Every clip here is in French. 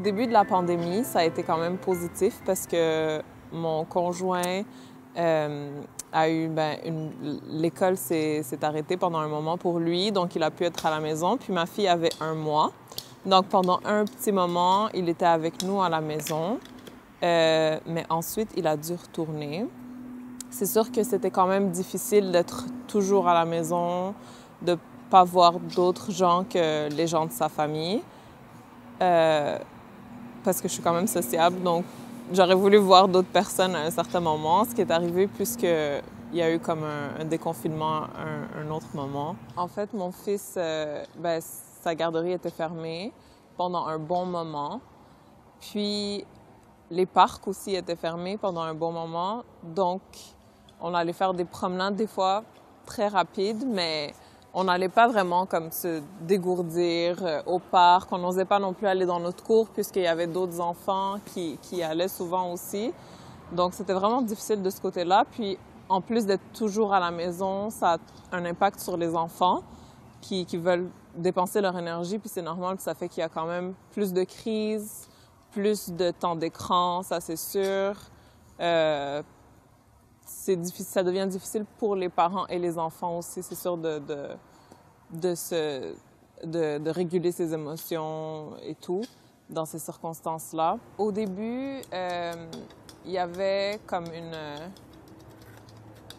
Au début de la pandémie, ça a été quand même positif parce que mon conjoint a eu, l'école s'est arrêtée pendant un moment pour lui, donc il a pu être à la maison. Puis ma fille avait 1 mois. Donc pendant un petit moment, il était avec nous à la maison, mais ensuite il a dû retourner. C'est sûr que c'était quand même difficile d'être toujours à la maison, de ne pas voir d'autres gens que les gens de sa famille. Parce que je suis quand même sociable, donc j'aurais voulu voir d'autres personnes à un certain moment, ce qui est arrivé puisqu'il y a eu comme un déconfinement à un autre moment. En fait, mon fils, sa garderie était fermée pendant un bon moment, puis les parcs aussi étaient fermés pendant un bon moment, donc on allait faire des promenades des fois très rapides, mais on n'allait pas vraiment comme se dégourdir au parc. On n'osait pas non plus aller dans notre cour puisqu'il y avait d'autres enfants qui allaient souvent aussi. Donc, c'était vraiment difficile de ce côté-là. Puis, en plus d'être toujours à la maison, ça a un impact sur les enfants qui veulent dépenser leur énergie. Puis, c'est normal, puis ça fait qu'il y a quand même plus de crises, plus de temps d'écran, ça c'est sûr. Ça devient difficile pour les parents et les enfants aussi, c'est sûr, de réguler ses émotions et tout dans ces circonstances-là. Au début, il y avait comme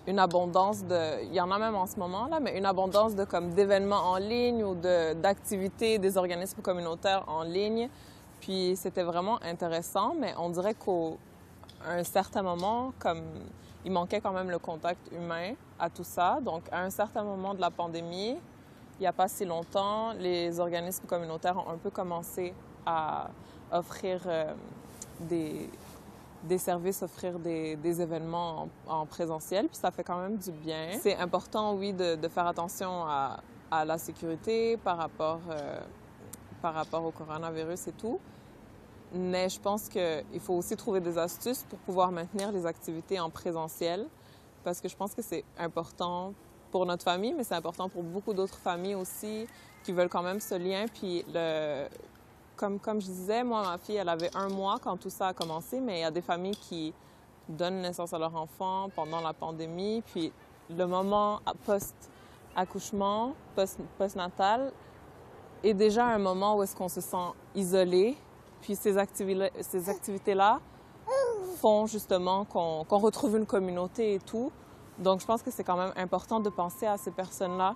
une abondance il y en a même en ce moment, là, mais une abondance d'événements en ligne ou d'activités des organismes communautaires en ligne. Puis c'était vraiment intéressant, mais on dirait qu'à un certain moment, il manquait quand même le contact humain à tout ça. Donc, à un certain moment de la pandémie, il n'y a pas si longtemps, les organismes communautaires ont un peu commencé à offrir des services, offrir des événements en présentiel, puis ça fait quand même du bien. C'est important, oui, de faire attention à la sécurité par rapport au coronavirus et tout. Mais je pense qu'il faut aussi trouver des astuces pour pouvoir maintenir les activités en présentiel parce que je pense que c'est important pour notre famille, mais c'est important pour beaucoup d'autres familles aussi qui veulent quand même ce lien. Puis, comme je disais, moi, ma fille, elle avait 1 mois quand tout ça a commencé, mais il y a des familles qui donnent naissance à leur enfant pendant la pandémie. Puis, le moment post-accouchement, post-natal, est déjà un moment où est-ce qu'on se sent isolé. Puis ces activités-là font justement qu'on retrouve une communauté et tout. Donc je pense que c'est quand même important de penser à ces personnes-là